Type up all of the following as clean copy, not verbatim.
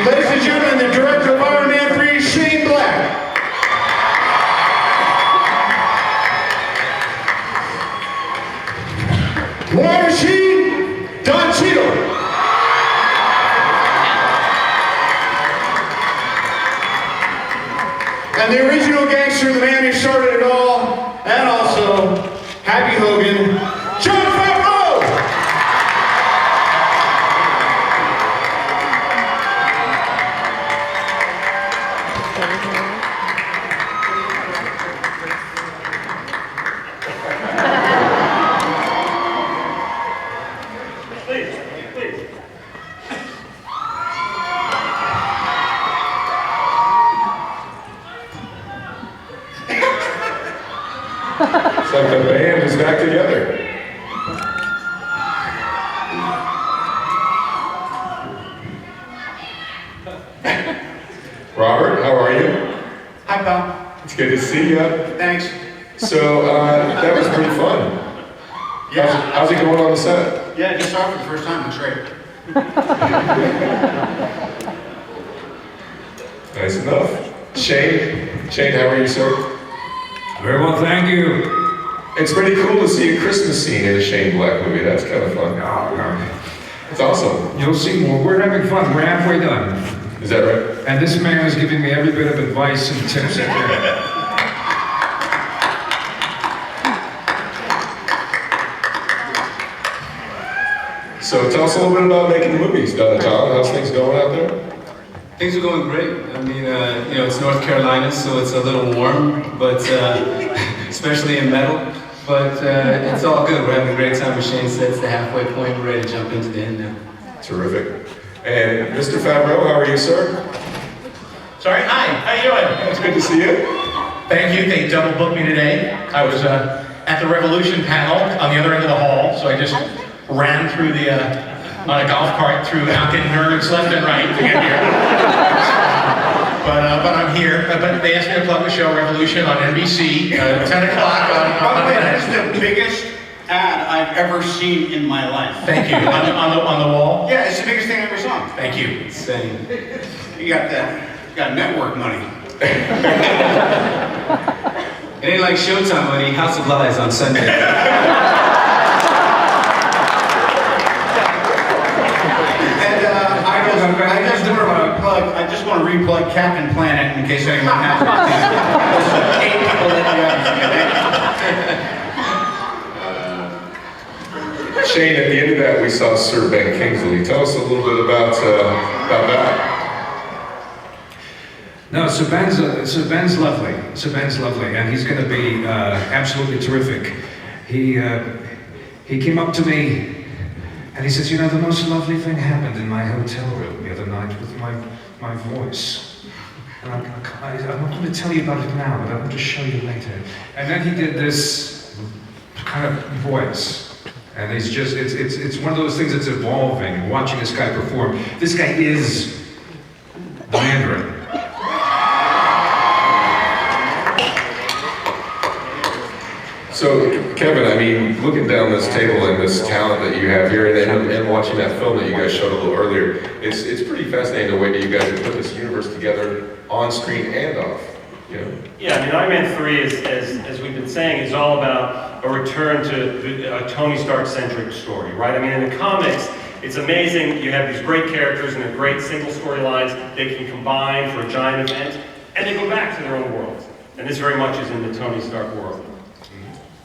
Ladies and gentlemen, the director of Iron Man 3, Shane Black. War Machine, Don Cheadle. And the original gangster, the man who started it all, and also Happy Hogan, Jon Favreau! Please. It's like the band is back together. Robert, how are you? Hi, pal. It's good to see you. Thanks. So, that was pretty fun. Yeah. How's it going on the set? Yeah, I just saw it for the first time. It's great. Nice enough. Shane, how are you, sir? Very well, thank you. It's pretty cool to see a Christmas scene in a Shane Black movie. That's kind of fun. It's awesome. You'll see more. We're having fun. We're halfway done. Is that right? And this man is giving me every bit of advice and tips I can. So tell us a little bit about making the movies, Don. How's things going out there? Things are going great. I mean, it's North Carolina, so it's a little warm, but especially in metal. But it's all good. We're having a great time with Shane said it's the halfway point. We're ready to jump into the end now. Terrific. And Mr. Favreau, how are you, sir? Sorry, hi, how you doing? It's good to see you. Thank you, they double booked me today. I was at the Revolution panel on the other end of the hall, so I just ran through the, on a golf cart through out getting nerds left and right to get here. But I'm here. But they asked me to plug the show Revolution on NBC, 10 o'clock on By the way, that Monday. is the biggest ad I've ever seen in my life. Thank you. On the wall? Yeah, it's the biggest thing I ever saw. Thank you. Same. You got that. You got network money. It ain't like Showtime money, House of Lies on Sunday. I just want to replug Captain Planet in case anyone has it. 8 people that you Shane, at the end of that, we saw Sir Ben Kingsley. Tell us a little bit about that. No, Sir Ben's lovely. Sir Ben's lovely, and he's going to be absolutely terrific. He came up to me and he says, you know, the most lovely thing happened in my hotel room the other night with my voice. And I'm not going to tell you about it now, but I want to show you later. And then he did this kind of voice. And it's one of those things that's evolving, watching this guy perform. This guy is the Mandarin. So, Kevin, I mean, looking down this table and this talent that you have here, and watching that film that you guys showed a little earlier, it's pretty fascinating the way that you guys have put this universe together on screen and off. You know? Yeah, I mean, Iron Man 3, as we've been saying, is all about a return to a Tony Stark-centric story, right? I mean, in the comics, it's amazing. You have these great characters and they're great single storylines. They can combine for a giant event, and they go back to their own worlds. And this very much is in the Tony Stark world.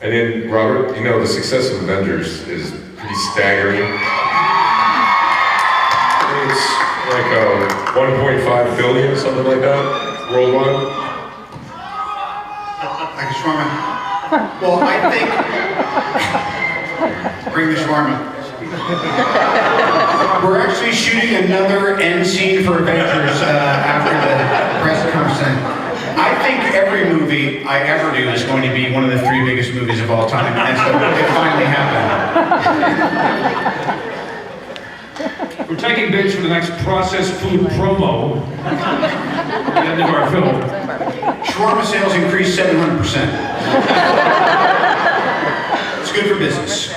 And then, Robert, you know, the success of Avengers is pretty staggering. It's like 1.5 billion, something like that, worldwide. Like a shawarma. Well, I think... Bring the shawarma. We're actually shooting another end scene for Avengers after the press conference. I think every movie I ever do is going to be one of the 3 biggest movies of all time, and so it finally happened. We're taking bids for the next processed food promo at the end of our film. Shawarma sales increased 700%. It's good for business.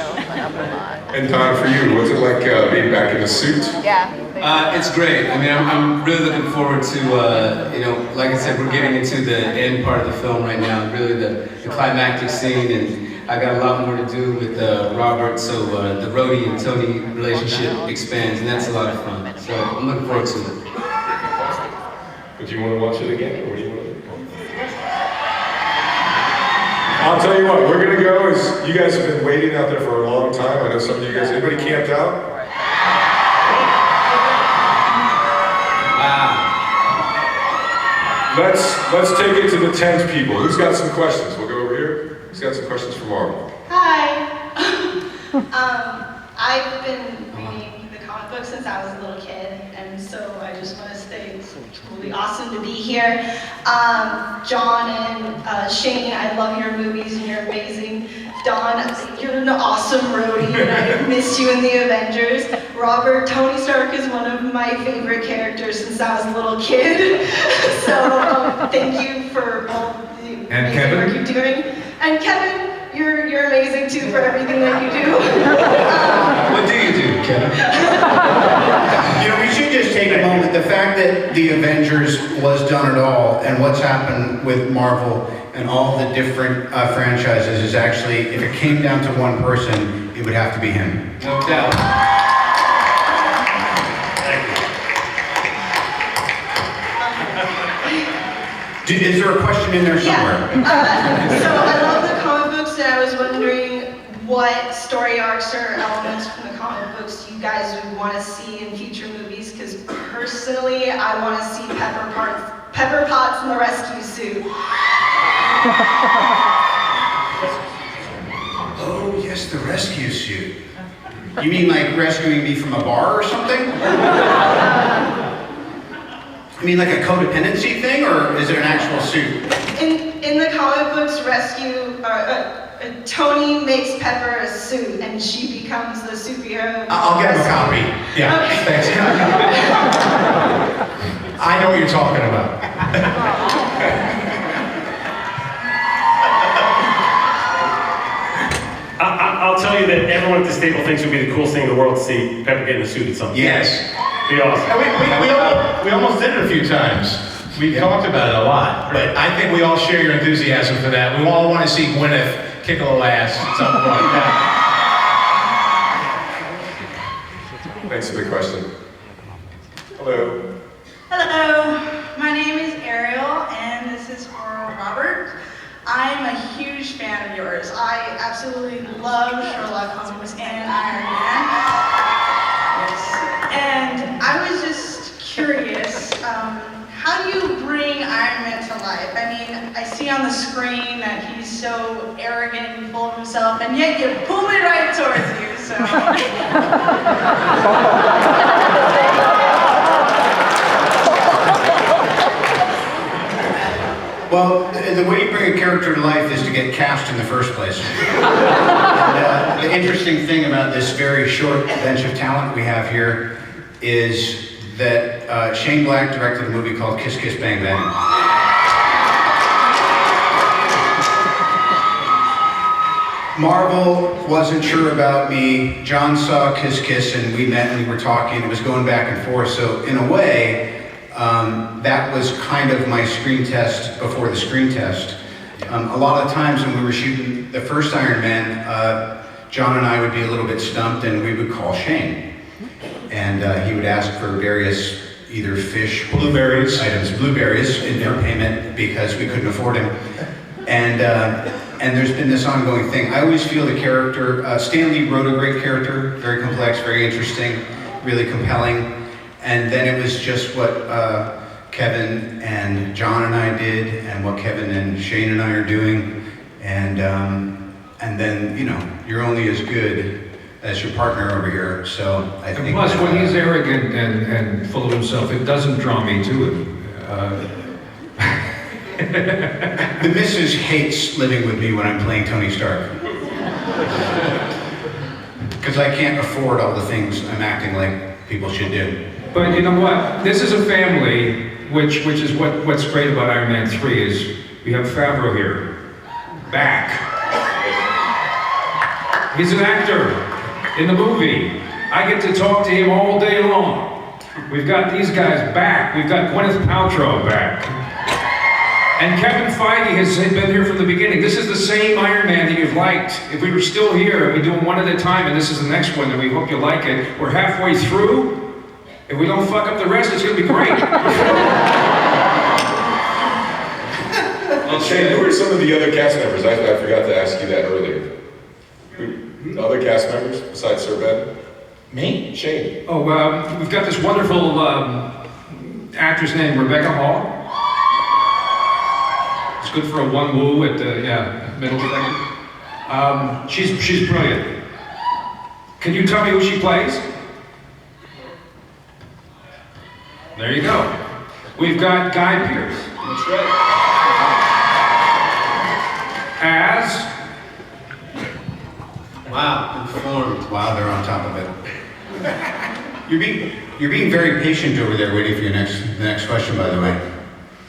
And Don, for you, what's it like being back in the suit? It's great. I mean, I'm really looking forward to, like I said, we're getting into the end part of the film right now, really the climactic scene, and I got a lot more to do with Robert, so the Rhodey and Tony relationship expands, and that's a lot of fun. So I'm looking forward to it. Would you want to watch it again, or what do you want to do? I'll tell you what, we're going to go is, you guys have been waiting out there for a long time. I know some of you guys, anybody camped out? Let's take it to the tent people. Who's got some questions? We'll go over here. Who's got some questions for Marvel? Hi. I've been reading the comic book since I was a little kid, and so I just want to say it's really awesome to be here. John and Shane, I love your movies and you're amazing. Don, you're an awesome roadie and I miss you in the Avengers. Robert, Tony Stark is one of my favorite characters since I was a little kid. So thank you for all the amazing work you're doing. And Kevin, you're amazing too for everything that you do. What do you do, Kevin? We should just take a moment. The fact that the Avengers was done at all, and what's happened with Marvel and all the different franchises is actually, if it came down to one person, it would have to be him. No doubt. Is there a question in there somewhere? Yeah. So I love the comic books, and I was wondering what story arcs or elements from the comic books you guys would want to see in future movies, because personally, I want to see Pepper Potts in the rescue suit. Oh, yes, the rescue suit. You mean like rescuing me from a bar or something? You mean like a codependency thing, or is it an actual suit? In the comic books, Tony makes Pepper a suit, and she becomes the superhero. I'll get him a copy. Yeah, okay. thanks. I know what you're talking about. I'll tell you that everyone at this table thinks it would be the coolest thing in the world to see Pepper get in a suit at some point. Yes. Be awesome. We almost did it a few times. We've talked about it a lot, but I think we all share your enthusiasm for that. We all want to see Gwyneth kick a little ass at some point. Yeah. Thanks for the question. Hello. Hello, my name is Ariel, and this is for Robert. I'm a huge fan of yours. I absolutely love Sherlock Holmes and Iron Man. Yes. And I was just curious, how do you bring Iron Man to life? I mean, I see on the screen that he's so arrogant and full of himself, and yet you pull me right towards you, so. Well, the way you bring a character to life is to get cast in the first place. And, the interesting thing about this very short bench of talent we have here is that Shane Black directed a movie called Kiss Kiss Bang Bang. Marvel wasn't sure about me. John saw Kiss Kiss and we met and we were talking. It was going back and forth. So in a way, that was kind of my screen test before the screen test. A lot of times when we were shooting the first Iron Man, John and I would be a little bit stumped and we would call Shane. And he would ask for various either fish or Blueberries. items, blueberries in their payment because we couldn't afford him. And there's been this ongoing thing. I always feel the character, Stan Lee wrote a great character, very complex, very interesting, really compelling. And then it was just what Kevin and John and I did, and what Kevin and Shane and I are doing. And then, you know, you're only as good as your partner over here. So I think. And plus, when he's arrogant and full of himself, it doesn't draw me to him. The missus hates living with me when I'm playing Tony Stark. Because I can't afford all the things I'm acting like people should do. But you know what? This is a family, which is what's great about Iron Man 3 is we have Favreau here, back. He's an actor. in the movie. I get to talk to him all day long. We've got these guys back. We've got Gwyneth Paltrow back. And Kevin Feige has been here from the beginning. This is the same Iron Man that you've liked. If we were still here, and we do them one at a time, and this is the next one, and we hope you like it. We're halfway through. If we don't fuck up the rest, it's gonna be great. Shane, who are some of the other cast members? I forgot to ask you that earlier. Other cast members besides Sir Ben? Me? Shane. Oh, we've got this wonderful actress named Rebecca Hall. It's good for a one woo at the middle thing. She's brilliant. Can you tell me who she plays? There you go. We've got Guy Pearce. That's right. As Wow, informed. Wow, they're on top of it. You're being very patient over there, waiting for the next question. By the way,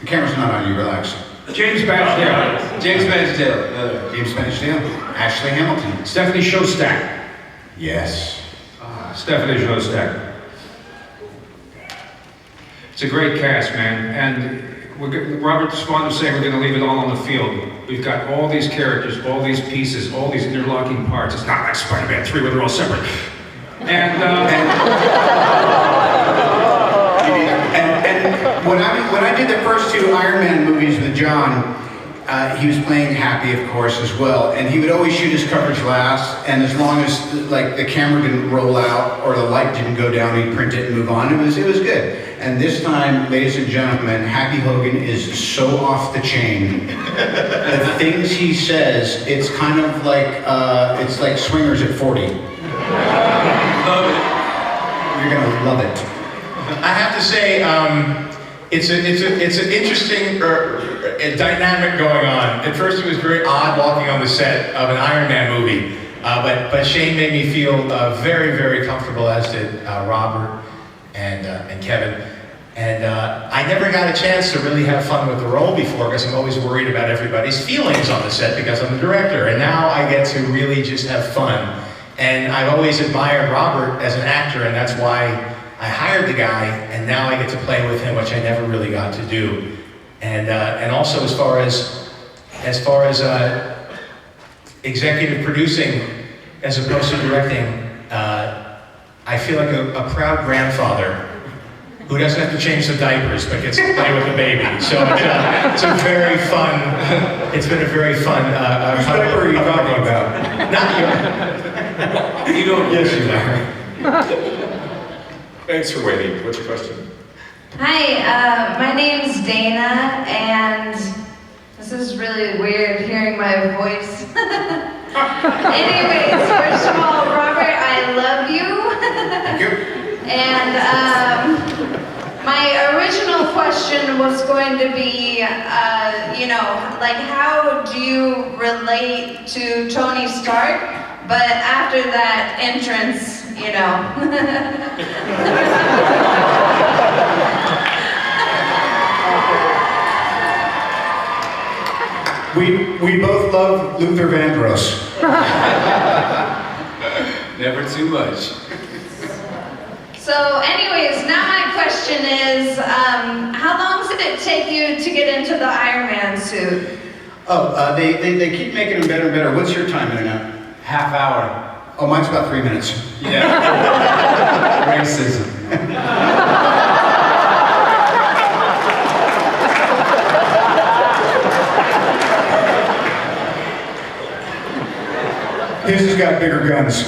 the camera's not on you. Relax. James Badgedale. James Badgedale. James Badgedale, Ashley Hamilton. Stephanie Shostak. Yes. Stephanie Shostak. It's a great cast, man. And Robert Swan was saying we're going to leave it all on the field. We've got all these characters, all these pieces, all these interlocking parts. It's not like Spider-Man 3 where they're all separate. And when I did the first two Iron Man movies with John, he was playing Happy, of course, as well. And he would always shoot his coverage last. And as long as like the camera didn't roll out or the light didn't go down, he'd print it and move on. It was good. And this time, ladies and gentlemen, Happy Hogan is so off the chain. The things he says, it's kind of like it's like Swingers at 40. Love it. You're gonna love it. I have to say, it's an interesting dynamic going on. At first, it was very odd walking on the set of an Iron Man movie, but Shane made me feel very, very comfortable, as did Robert and Kevin. And I never got a chance to really have fun with the role before because I'm always worried about everybody's feelings on the set because I'm the director. And now I get to really just have fun. And I've always admired Robert as an actor, and that's why I hired the guy, and now I get to play with him, which I never really got to do. And also as far as executive producing as opposed to directing, I feel like a proud grandfather who doesn't have to change the diapers but gets to play with the baby. So it's a very fun. It's been a very fun. Which diaper are you talking about? Not you. You don't. Yes, you are. Thanks for waiting. What's your question? Hi, my name's Dana, and this is really weird hearing my voice. Anyways, first of all, Robert, I love you. Thank you. And my original question was going to be, like how do you relate to Tony Stark? But after that entrance, We both love Luther Vandross. Never too much. So anyways, now my question is, how long did it take you to get into the Iron Man suit? Oh, they keep making them better and better. What's your time in now? Half hour. Oh, mine's about 3 minutes. Yeah. Racism. His has got bigger guns.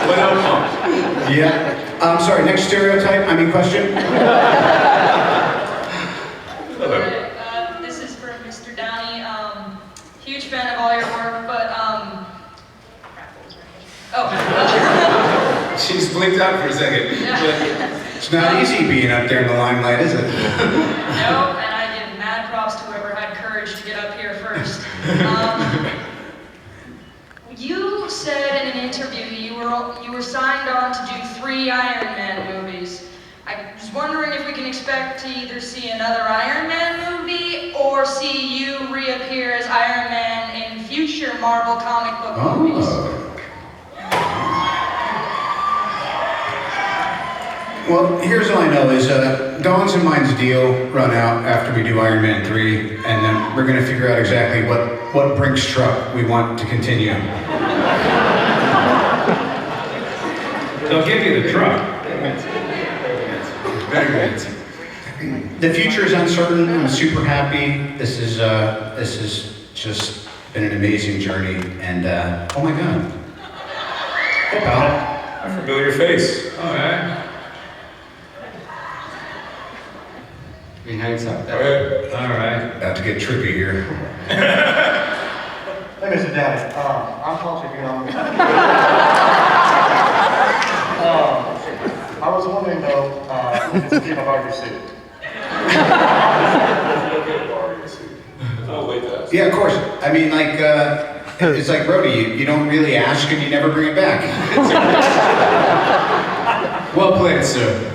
What else? Yeah. I'm sorry, next stereotype, question? Hello. This is for Mr. Downey. Huge fan of all your work, but She's blinked out for a second. It's not easy being up there in the limelight, is it? No, and I give mad props to whoever had courage to get up here first. You said in an interview you were signed on to do 3 Iron Man movies. I was wondering if we can expect to either see another Iron Man movie or see you reappear as Iron Man in future Marvel comic book movies. Well, here's all I know is Dawn's and mine's deal run out after we do Iron Man 3, and then we're going to figure out exactly what Brinks truck we want to continue. They'll give you the truck. Very good. The future is uncertain. I'm super happy. This is just been an amazing journey, and oh my God. Hey, pal. A familiar face. All right. He hangs out. All right. All right. About to get trippy here. Hey, Mr. Downey. I'm Paul Chicken. I was wondering though, if it's okay if I borrow your suit. Oh, wait, that's. Yeah, of course. I mean, like, it's like Brody, you don't really ask and you never bring it back. Well played, sir.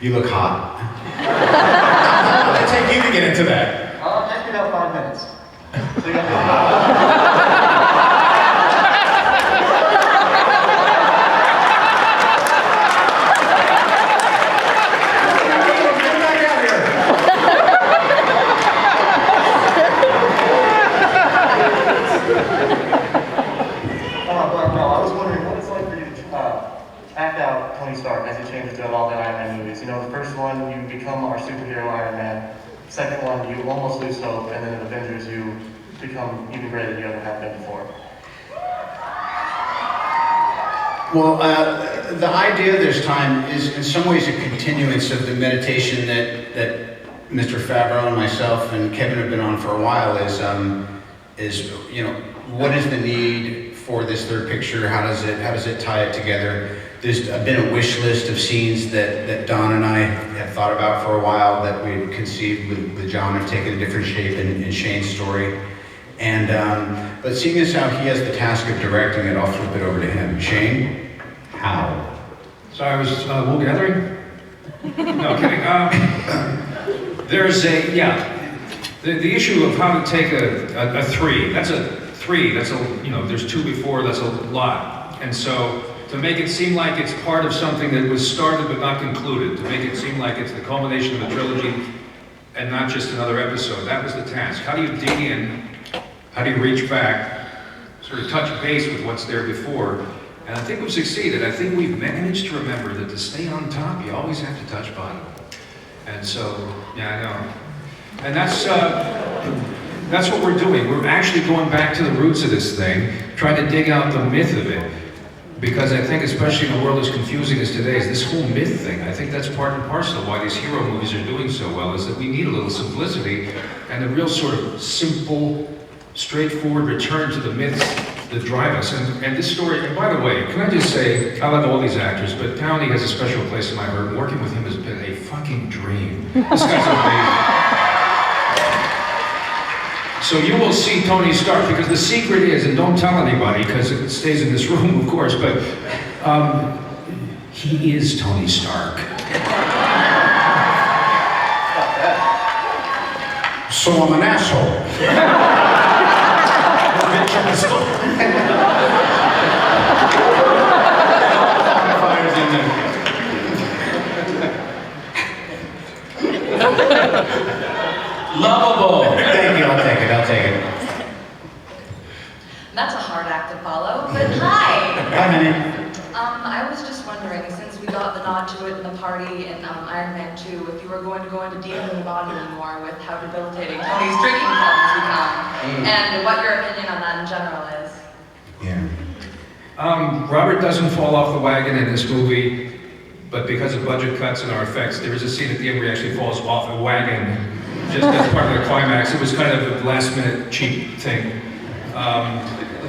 You look hot. How did it take you to get into that? Take me about 5 minutes. So you got act out Tony Stark as he changes throughout all the Iron Man movies. You know, the first one, you become our superhero Iron Man. Second one, you almost lose hope, and then in Avengers, you become even greater than you ever have been before. Well, the idea this time is in some ways a continuance of the meditation that Mr. Favreau and myself and Kevin have been on for a while is you know, what is the need for this third picture? How does it tie it together? There's been a wish list of scenes that Don and I have thought about for a while that we conceived with John have taken a different shape in Shane's story. And but seeing as how he has the task of directing it, I'll flip it over to him. Shane, how? So I was wool gathering? No, kidding. There's the issue of how to take a 3. That's a 3. That's a, you know, there's 2 before. That's a lot. And so to make it seem like it's part of something that was started but not concluded, to make it seem like it's the culmination of a trilogy and not just another episode, that was the task. How do you dig in? How do you reach back, sort of touch base with what's there before? And I think we've succeeded. I think we've managed to remember that to stay on top, you always have to touch bottom. And so, yeah, I know. And that's what we're doing. We're actually going back to the roots of this thing, trying to dig out the myth of it. Because I think, especially in a world as confusing as today's, this whole myth thing, I think that's part and parcel of why these hero movies are doing so well, is that we need a little simplicity and a real sort of simple, straightforward return to the myths that drive us. And this story, and by the way, can I just say, I love all these actors, but Downey has a special place in my heart. Working with him has been a fucking dream. This guy's amazing. So you will see Tony Stark, because the secret is, and don't tell anybody, because it stays in this room, of course, but he is Tony Stark. So I'm an asshole. Fires in there. Lovable. Thank you, I'll take it. That's a hard act to follow, but hi! Hi, honey. I was just wondering, since we got the nod to it in the party in Iron Man 2, if you were going to go into demon in the body anymore with how debilitating Tony's drinking problems become, and what your opinion on that in general is. Yeah. Robert doesn't fall off the wagon in this movie, but because of budget cuts and our effects, there is a scene at the end where he actually falls off a wagon, just as part of the climax. It was kind of a last-minute cheap thing.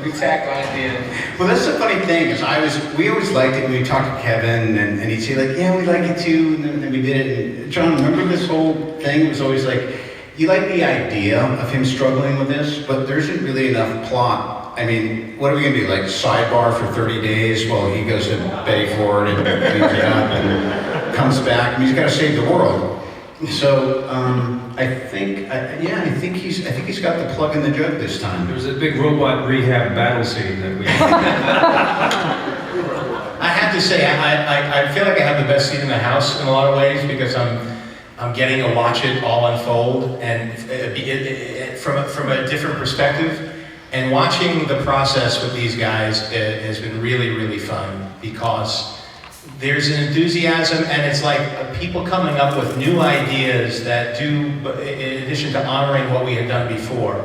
We tacked on at the end. Well, that's the funny thing, is we always liked it when we talked to Kevin, and he'd say like, yeah, we like it too, and then we did it. And John, remember this whole thing? It was always like, you like the idea of him struggling with this, but there isn't really enough plot. I mean, what are we gonna do, like sidebar for 30 days while he goes to Betty Ford and cleans it up and comes back? I mean, he's gotta save the world. So I think he's got the plug in the jug this time. There's a big robot rehab battle scene that we. I have to say, I feel like I have the best seat in the house in a lot of ways because I'm getting to watch it all unfold and from a different perspective. And watching the process with these guys has been really, really fun because there's an enthusiasm and it's like people coming up with new ideas that do, in addition to honoring what we had done before,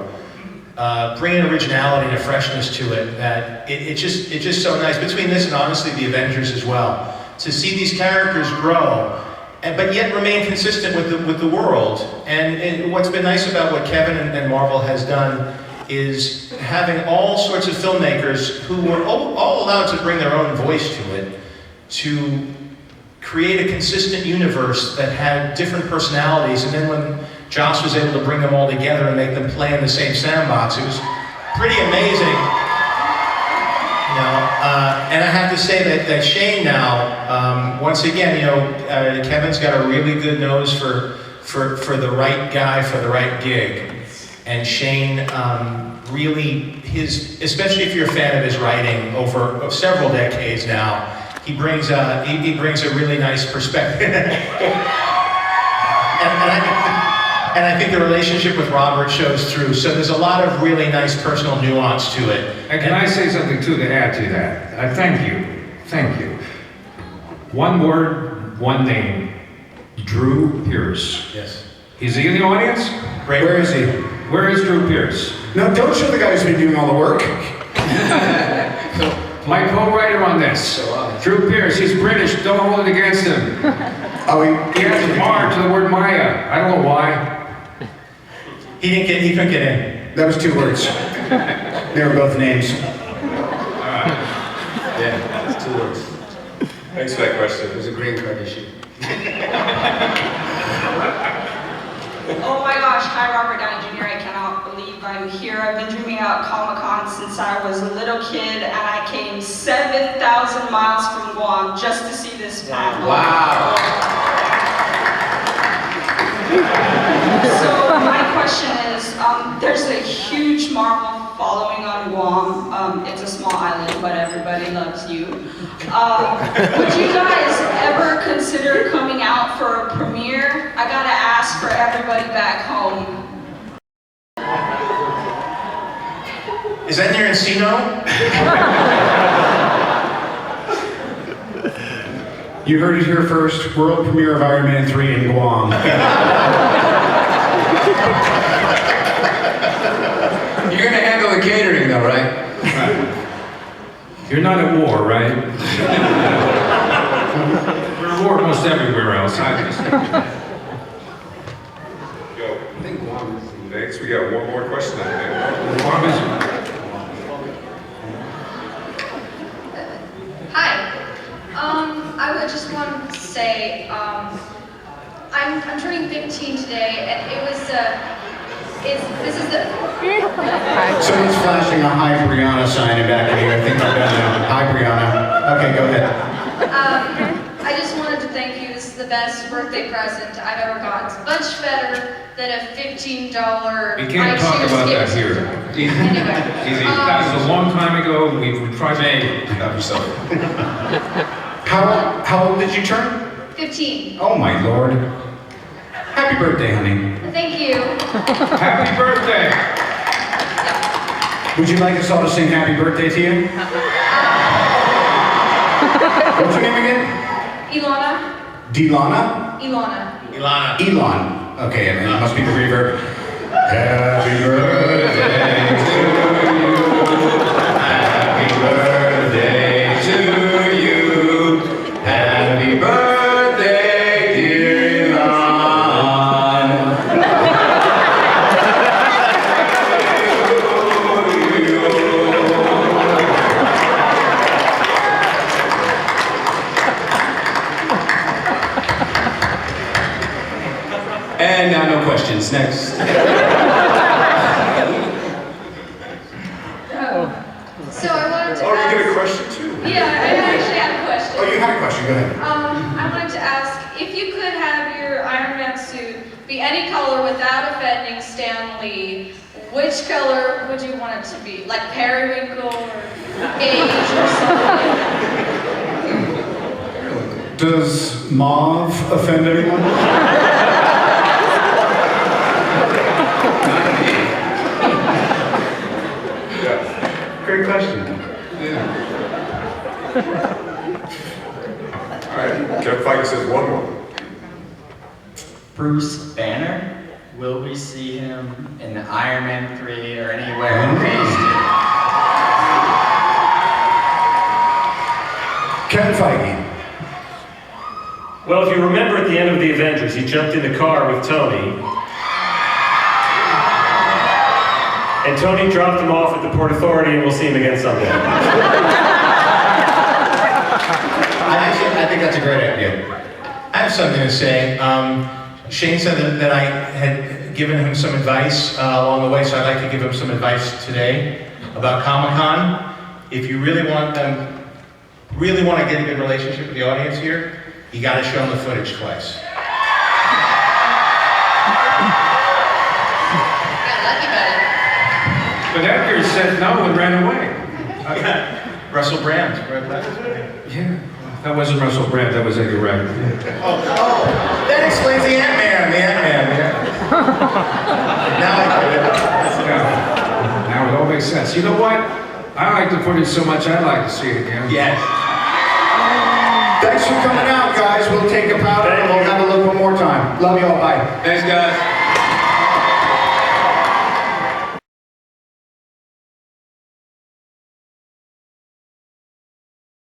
bring an originality and a freshness to it that it's just so nice. Between this and honestly the Avengers as well, to see these characters grow, but yet remain consistent with the world. And what's been nice about what Kevin and Marvel has done is having all sorts of filmmakers who were all allowed to bring their own voice to it, to create a consistent universe that had different personalities. And then when Joss was able to bring them all together and make them play in the same sandbox, it was pretty amazing. You know, and I have to say that Shane now, once again, you know, Kevin's got a really good nose for the right guy for the right gig. And Shane really, especially if you're a fan of his writing over several decades now, he brings a really nice perspective. and I think the relationship with Robert shows through. So there's a lot of really nice personal nuance to it. And can I say something too to add to that? Thank you. One word, one name, Drew Pierce. Yes. Is he in the audience? Right. Where is he? Where is Drew Pierce? No, don't show the guy who's been doing all the work. My co-writer on this, Drew Pierce, he's British, don't hold it against him. Oh, he has an R to the word Maya. I don't know why. He couldn't get in. That was 2 words. They were both names. Yeah, it's 2 words. Thanks for that question. It was a green card issue. Oh my gosh, hi Robert Downey Jr. I cannot believe I'm here. I've been dreaming about Comic-Con since I was a little kid and I came 7,000 miles from Guam just to see this panel. Wow. So my question is, there's a huge Marvel following on Guam. It's a small island, but everybody loves you. Would you guys ever consider coming out for a premiere? I gotta ask for everybody back home. Is that near Encino? You heard it here first. World premiere of Iron Man 3 in Guam. You're gonna handle the catering though, right? You're not at war, right? We're at war almost everywhere else. Next, we got one more question. Hi. I would just want to say, I'm turning 15 today, and it was, this is the... Someone's flashing a Hi Brianna sign in back of you. I think you're done now. Hi Brianna. Okay, go ahead. I just wanted to thank you. This is the best birthday present I've ever gotten. It's much better than a $15 We can't talk about that here. Anyway. Easy. That was a long time ago. We've tried to Stop yourself. How old did you turn? 15. Oh my lord. Happy birthday, honey. Thank you. Happy birthday! Would you like us all to sing happy birthday to you? What's your name again? Ilana? Delana? Ilana. Elon. Okay, and it must be the reverb. Happy birthday to you. Happy birthday to you. Happy birthday, dear Elon. And now no questions. Next. So I wanted to Oh, ask... you get a question too? Yeah, I actually had a question. Oh, you had a question. Go ahead. I wanted to ask, if you could have your Iron Man suit Stan Lee, which color would you want it to be? Like periwinkle or beige or something? Does mauve offend anyone? Great question. All right, Kevin Feige says one more. Bruce Banner, will we see him in Iron Man 3 or anywhere in Phase 2? Kevin Feige. Well, if you remember at the end of the Avengers, he jumped in the car with Tony. And Tony dropped him off at the Port Authority, and we'll see him again someday. I think that's a great idea. I have something to say. Shane said that I had given him some advice along the way, so I'd like to give him some advice today about Comic-Con. If you really want to get a good relationship with the audience here, you got to show them the footage twice. But Edgar said no and ran away. Russell Brand. Yeah, that wasn't Russell Brand, that was Edgar Wright. Oh, that explains the Ant-Man, yeah. Now I get it. Now it all makes sense. You know what? I like the footage so much, I'd like to see it again. Yes. Thanks for coming out, guys. We'll take a powder and we'll have a little one more time. Love you all. Bye. Thanks, guys.